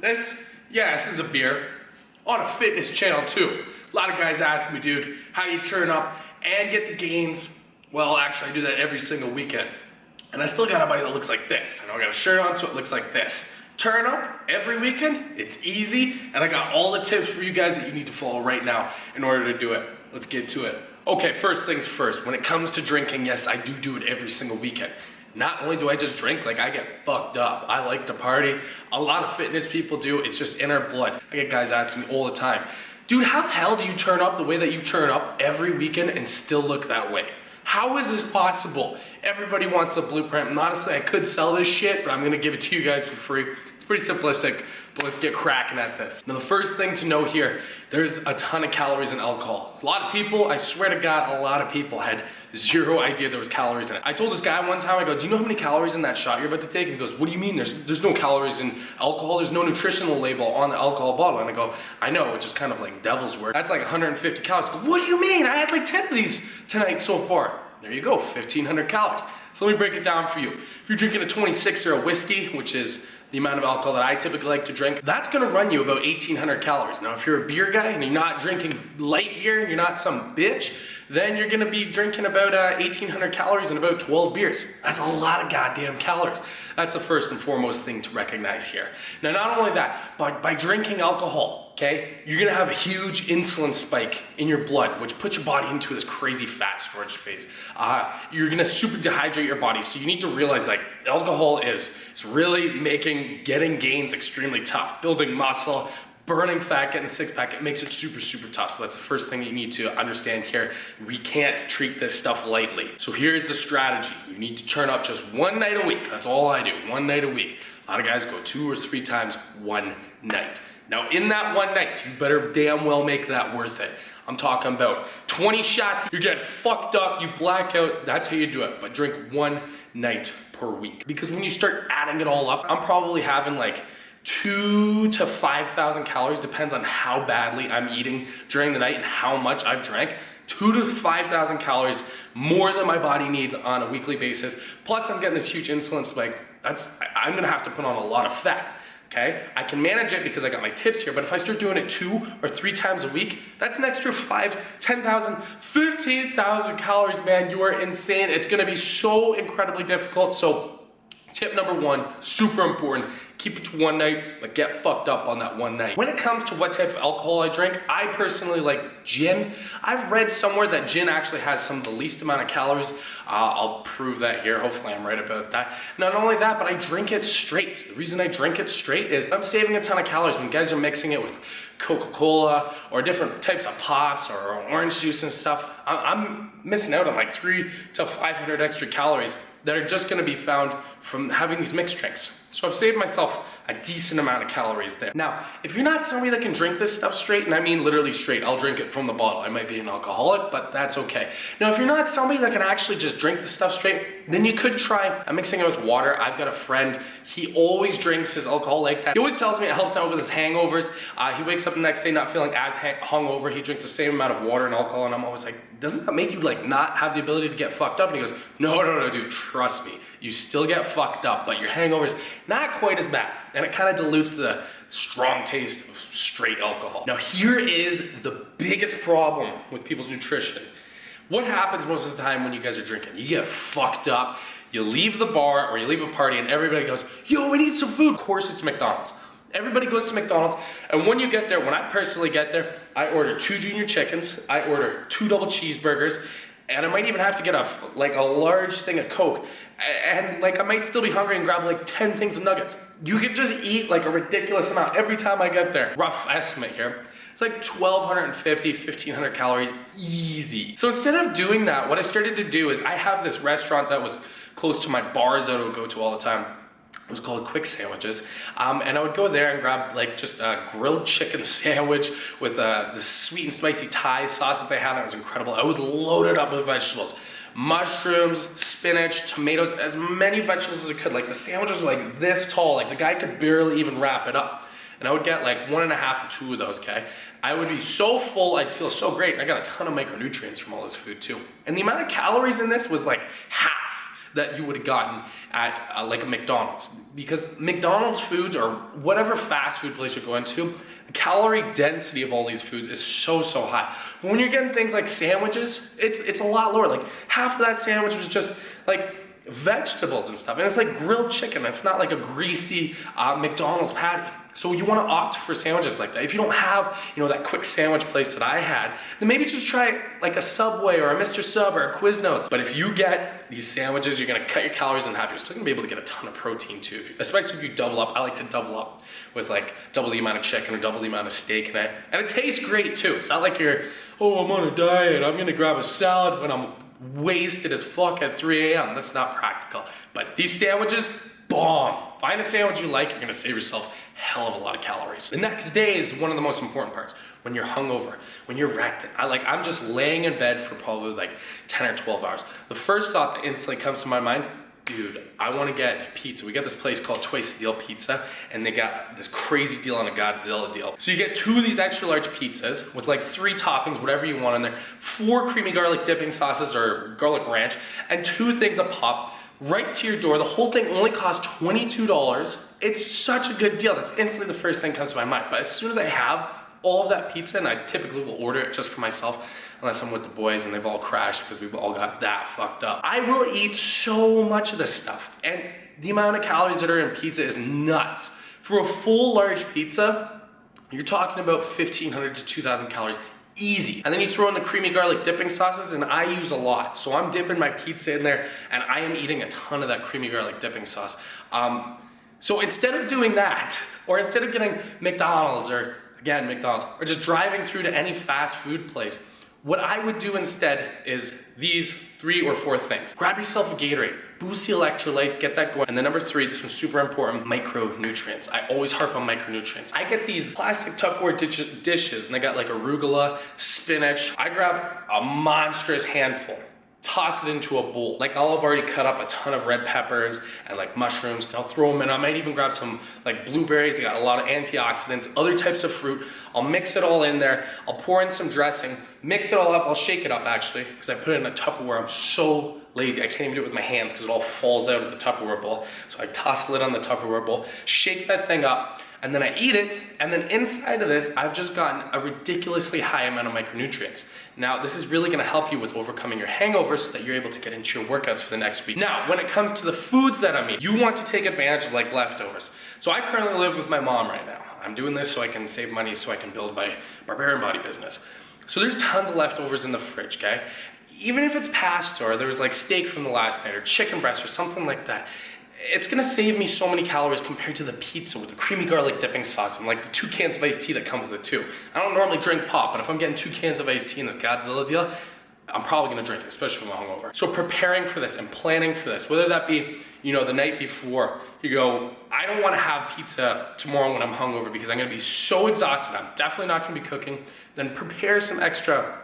This is a beer on a fitness channel too. A lot of guys ask me, dude, how do you turn up and get the gains? Well, actually I do that every single weekend. And I still got a body that looks like this. I know I got a shirt on so it looks like this. Turn up every weekend, it's easy, and I got all the tips for you guys that you need to follow right now in order to do it. Let's get to it. Okay, first things first, when it comes to drinking, yes, I do it every single weekend. Not only do I just drink, like I get fucked up. I like to party. A lot of fitness people do, it's just in our blood. I get guys asking me all the time, dude, how the hell do you turn up the way that you turn up every weekend and still look that way? How is this possible? Everybody wants the blueprint, and honestly, I could sell this shit, but I'm gonna give it to you guys for free. It's pretty simplistic, but let's get cracking at this. Now, the first thing to know here, there's a ton of calories in alcohol. A lot of people, I swear to God, a lot of people had zero idea there was calories in it. I told this guy one time, I go, do you know how many calories in that shot you're about to take? And he goes, what do you mean? There's no calories in alcohol. There's no nutritional label on the alcohol bottle. And I go, I know, which is kind of like devil's work. That's like 150 calories. I go, what do you mean? I had like 10 of these tonight so far. There you go, 1,500 calories. So let me break it down for you. If you're drinking a 26 or a whiskey, which is the amount of alcohol that I typically like to drink, that's gonna run you about 1,800 calories. Now, if you're a beer guy and you're not drinking light beer and you're not some bitch, then you're gonna be drinking about 1,800 calories and about 12 beers. That's a lot of goddamn calories. That's the first and foremost thing to recognize here. Now, not only that, but by drinking alcohol, okay, you're gonna have a huge insulin spike in your blood, which puts your body into this crazy fat storage phase. You're gonna super dehydrate your body, so you need to realize like alcohol is really making getting gains extremely tough. Building muscle, burning fat, getting a six pack, it makes it super tough. So that's the first thing that you need to understand here. We can't treat this stuff lightly. So here's the strategy. You need to turn up just one night a week. That's all I do, one night a week. A lot of guys go 2 or 3 times one night. Now in that one night, you better damn well make that worth it. I'm talking about 20 shots, you're getting fucked up, you black out, that's how you do it. But drink one night per week. Because when you start adding it all up, I'm probably having like 2,000 to 5,000 calories, depends on how badly I'm eating during the night and how much I've drank. 2,000 to 5,000 calories more than my body needs on a weekly basis. Plus I'm getting this huge insulin spike. I'm gonna have to put on a lot of fat. Okay, I can manage it because I got my tips here, but if I start doing it 2 or 3 times a week, that's an extra 5, 10,000, 15,000 calories, man. You are insane. It's gonna be so incredibly difficult. So tip number 1, super important. Keep it to one night, but get fucked up on that one night. When it comes to what type of alcohol I drink, I personally like gin. I've read somewhere that gin actually has some of the least amount of calories. I'll prove that here. Hopefully I'm right about that. Not only that, but I drink it straight. The reason I drink it straight is I'm saving a ton of calories. When guys are mixing it with Coca-Cola or different types of pops or orange juice and stuff, I'm missing out on like 300 to 500 extra calories that are just gonna be found from having these mixed drinks. So I've saved myself a decent amount of calories there. Now, if you're not somebody that can drink this stuff straight, and I mean literally straight, I'll drink it from the bottle. I might be an alcoholic, but that's okay. Now, if you're not somebody that can actually just drink this stuff straight, then you could try mixing it with water. I've got a friend, he always drinks his alcohol like that. He always tells me it helps out with his hangovers. He wakes up the next day not feeling as hungover. He drinks the same amount of water and alcohol, and I'm always like, doesn't that make you like not have the ability to get fucked up? And he goes, no, dude, trust me. You still get fucked up, but your hangover's not quite as bad. And it kind of dilutes the strong taste of straight alcohol. Now here is the biggest problem with people's nutrition. What happens most of the time when you guys are drinking? You get fucked up, you leave the bar or you leave a party and everybody goes, yo, we need some food. Of course it's McDonald's. Everybody goes to McDonald's, and when you get there, when I personally get there, I order 2 junior chickens, I order 2 double cheeseburgers, and I might even have to get a large thing of Coke. And like I might still be hungry and grab like 10 things of nuggets. You could just eat like a ridiculous amount every time I get there. Rough estimate here. It's like 1,250, 1,500 calories, easy. So instead of doing that, what I started to do is I have this restaurant that was close to my bars that I would go to all the time. It was called Quick Sandwiches, and I would go there and grab like just a grilled chicken sandwich with the sweet and spicy Thai sauce that they had. It was incredible. I would load it up with vegetables, mushrooms, spinach, tomatoes, as many vegetables as I could. Like the sandwich was like this tall, like the guy could barely even wrap it up. And I would get like 1.5 or 2 of those, okay? I would be so full, I'd feel so great. And I got a ton of micronutrients from all this food too. And the amount of calories in this was like half that you would have gotten at like a McDonald's. Because McDonald's foods or whatever fast food place you're going to, the calorie density of all these foods is so high. But when you're getting things like sandwiches, it's a lot lower. Like half of that sandwich was just like vegetables and stuff, and it's like grilled chicken. It's not like a greasy McDonald's patty. So you want to opt for sandwiches like that. If you don't have, you know, that quick sandwich place that I had, then maybe just try like a Subway or a Mr. Sub or a Quiznos. But if you get these sandwiches, you're gonna cut your calories in half. You're still gonna be able to get a ton of protein too, especially if you double up. I like to double up with like double the amount of chicken or double the amount of steak in it. And it tastes great too. It's not like you're, oh, I'm on a diet, I'm gonna grab a salad when I'm wasted as fuck at 3 a.m. That's not practical. But these sandwiches, bomb. Find a sandwich you like, you're gonna save yourself a hell of a lot of calories. The next day is one of the most important parts. When you're hungover, when you're wrecked. I'm just laying in bed for probably like 10 or 12 hours. The first thought that instantly comes to my mind, dude, I wanna get pizza. We got this place called Twice Deal Pizza, and they got this crazy deal on a Godzilla deal. So you get 2 of these extra large pizzas with like 3 toppings, whatever you want in there, 4 creamy garlic dipping sauces or garlic ranch, and 2 things of pop right to your door. The whole thing only costs $22. It's such a good deal. That's instantly the first thing that comes to my mind. But as soon as I have all of that pizza, and I typically will order it just for myself, unless I'm with the boys and they've all crashed because we've all got that fucked up, I will eat so much of this stuff. And the amount of calories that are in pizza is nuts. For a full large pizza, you're talking about 1,500 to 2,000 calories. Easy. And then you throw in the creamy garlic dipping sauces, and I use a lot. So I'm dipping my pizza in there, and I am eating a ton of that creamy garlic dipping sauce. So instead of doing that, or instead of getting McDonald's, or again, McDonald's, or just driving through to any fast food place, what I would do instead is these 3 or 4 things. Grab yourself a Gatorade, boost the electrolytes, get that going. And then number 3, this one's super important, micronutrients. I always harp on micronutrients. I get these plastic Tupperware dishes, and they got like arugula, spinach. I grab a monstrous handful, toss it into a bowl. Like I'll have already cut up a ton of red peppers and like mushrooms, and I'll throw them in. I might even grab some like blueberries. They got a lot of antioxidants, other types of fruit. I'll mix it all in there. I'll pour in some dressing, mix it all up. I'll shake it up actually, because I put it in a Tupperware. I'm so lazy. I can't even do it with my hands because it all falls out of the Tupperware bowl. So I toss the lid on the Tupperware bowl, shake that thing up, and then I eat it, and then inside of this, I've just gotten a ridiculously high amount of micronutrients. Now, this is really gonna help you with overcoming your hangovers so that you're able to get into your workouts for the next week. Now, when it comes to the foods that I'm eating, you want to take advantage of like leftovers. So I currently live with my mom right now. I'm doing this so I can save money so I can build my BarbarianBody business. So there's tons of leftovers in the fridge, okay? Even if it's pasta or there was like steak from the last night or chicken breast or something like that, it's gonna save me so many calories compared to the pizza with the creamy garlic dipping sauce and like the 2 cans of iced tea that come with it too. I don't normally drink pop, but if I'm getting 2 cans of iced tea in this Godzilla deal, I'm probably gonna drink it, especially when I'm hungover. So preparing for this and planning for this, whether that be, you know, the night before, you go, I don't wanna have pizza tomorrow when I'm hungover because I'm gonna be so exhausted, I'm definitely not gonna be cooking, then prepare some extra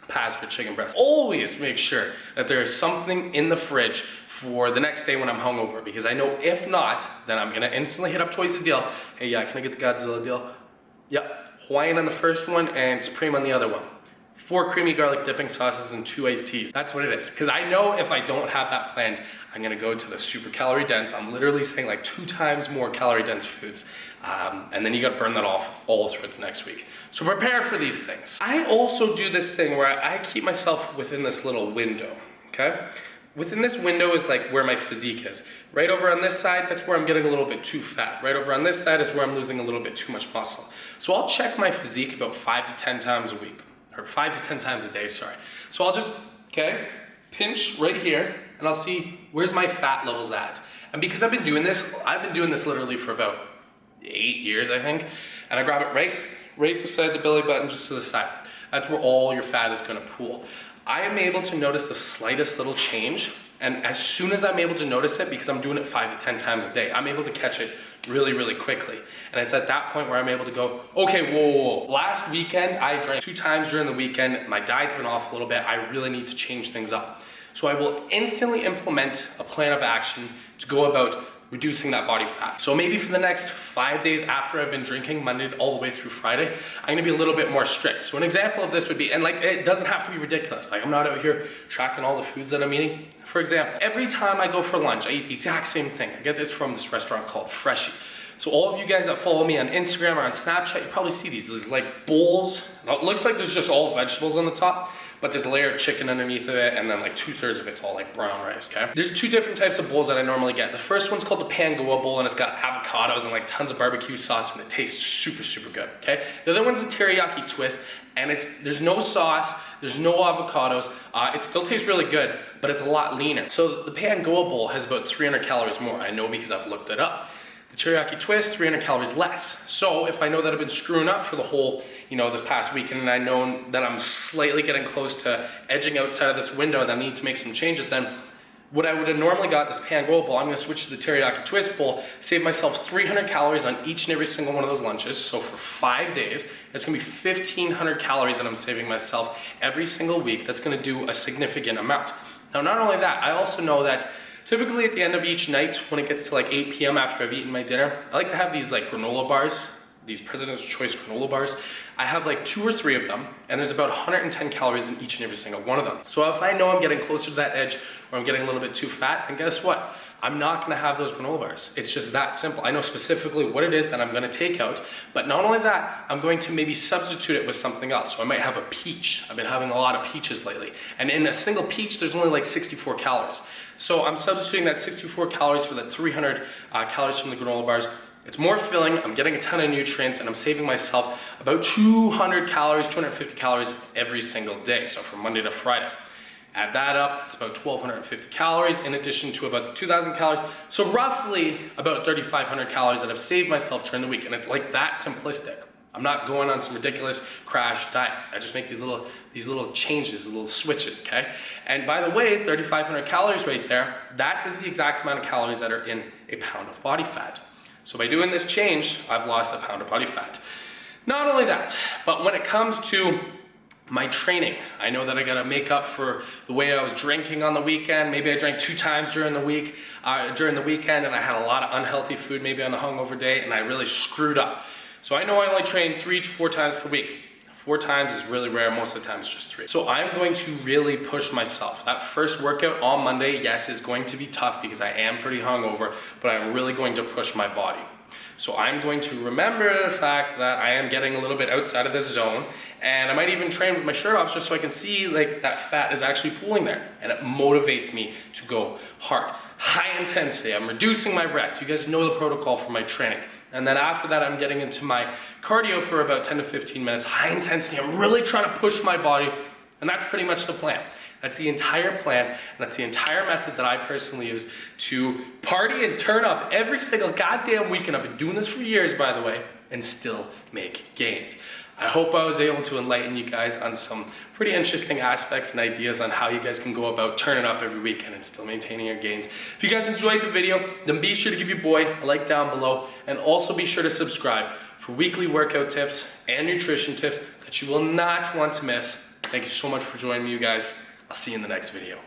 pasta or chicken breast. Always make sure that there is something in the fridge for the next day when I'm hungover, because I know if not, then I'm gonna instantly hit up Twice a Deal. Hey, yeah, can I get the Godzilla deal? Yep, Hawaiian on the first one and Supreme on the other one. 4 creamy garlic dipping sauces and 2 iced teas. That's what it is. Because I know if I don't have that planned, I'm gonna go to the super calorie dense. I'm literally saying like 2 times more calorie dense foods. And then you gotta burn that off all throughout the next week. So prepare for these things. I also do this thing where I keep myself within this little window, okay? Within this window is like where my physique is. Right over on this side, that's where I'm getting a little bit too fat. Right over on this side is where I'm losing a little bit too much muscle. So I'll check my physique about 5 to 10 times a week. Or 5 to 10 times a day, sorry. So I'll just, okay, pinch right here, and I'll see where's my fat levels at. And because I've been doing this literally for about 8 years, I think, and I grab it right beside the belly button, just to the side. That's where all your fat is gonna pool. I am able to notice the slightest little change, and as soon as I'm able to notice it, because I'm doing it 5 to 10 times a day, I'm able to catch it really, really quickly. And it's at that point where I'm able to go, okay, whoa. Last weekend, I drank 2 times during the weekend. My diet's been off a little bit. I really need to change things up. So I will instantly implement a plan of action to go about reducing that body fat. So maybe for the next 5 days after I've been drinking, Monday all the way through Friday, I'm gonna be a little bit more strict. So an example of this would be, and like it doesn't have to be ridiculous. Like I'm not out here tracking all the foods that I'm eating. For example, every time I go for lunch, I eat the exact same thing. I get this from this restaurant called Freshie. So all of you guys that follow me on Instagram or on Snapchat, you probably see these like bowls. It looks like there's just all vegetables on the top, but there's a layer of chicken underneath of it, and then like 2/3 of it's all like brown rice, okay? There's two different types of bowls that I normally get. The first one's called the Pangoa bowl, and it's got avocados and like tons of barbecue sauce, and it tastes super, super good, okay? The other one's a teriyaki twist, and there's no sauce, there's no avocados. It still tastes really good, but it's a lot leaner. So the Pangoa bowl has about 300 calories more. I know because I've looked it up. The teriyaki twist, 300 calories less. So if I know that I've been screwing up for the whole, the past weekend, and I know that I'm slightly getting close to edging outside of this window and I need to make some changes, then what I would have normally got, this Pangoa bowl, I'm gonna switch to the teriyaki twist bowl, save myself 300 calories on each and every single one of those lunches. So for 5 days, it's gonna be 1,500 calories that I'm saving myself every single week. That's gonna do a significant amount. Now, not only that, I also know that typically at the end of each night, when it gets to like 8 p.m. after I've eaten my dinner, I like to have these like granola bars, these President's Choice granola bars. I have like 2 or 3 of them, and there's about 110 calories in each and every single one of them. So if I know I'm getting closer to that edge, or I'm getting a little bit too fat, then guess what? I'm not gonna have those granola bars. It's just that simple. I know specifically what it is that I'm gonna take out, but not only that, I'm going to maybe substitute it with something else. So I might have a peach. I've been having a lot of peaches lately. And in a single peach, there's only like 64 calories. So I'm substituting that 64 calories for that 300 calories from the granola bars. It's more filling, I'm getting a ton of nutrients, and I'm saving myself about 200 calories, 250 calories every single day. So from Monday to Friday. Add that up, it's about 1,250 calories in addition to about 2,000 calories. So roughly about 3,500 calories that I've saved myself during the week. And it's like that simplistic. I'm not going on some ridiculous crash diet. I just make these little changes, little switches, okay? And by the way, 3,500 calories right there, that is the exact amount of calories that are in a pound of body fat. So by doing this change, I've lost a pound of body fat. Not only that, but when it comes to my training, I know that I gotta make up for the way I was drinking on the weekend. Maybe I drank 2 times during the weekend, and I had a lot of unhealthy food, maybe on a hungover day, and I really screwed up. So I know I only train 3 to 4 times per week. 4 times is really rare, most of the time it's just 3. So I'm going to really push myself. That first workout on Monday, yes, is going to be tough because I am pretty hungover, but I'm really going to push my body. So I'm going to remember the fact that I am getting a little bit outside of this zone, and I might even train with my shirt off just so I can see like that fat is actually pooling there, and it motivates me to go hard. High intensity, I'm reducing my rest. You guys know the protocol for my training. And then after that, I'm getting into my cardio for about 10 to 15 minutes. High intensity, I'm really trying to push my body, and that's pretty much the plan. That's the entire plan, and that's the entire method that I personally use to party and turn up every single goddamn weekend. I've been doing this for years, by the way, and still make gains. I hope I was able to enlighten you guys on some pretty interesting aspects and ideas on how you guys can go about turning up every weekend and still maintaining your gains. If you guys enjoyed the video, then be sure to give your boy a like down below, and also be sure to subscribe for weekly workout tips and nutrition tips that you will not want to miss. Thank you so much for joining me, you guys. I'll see you in the next video.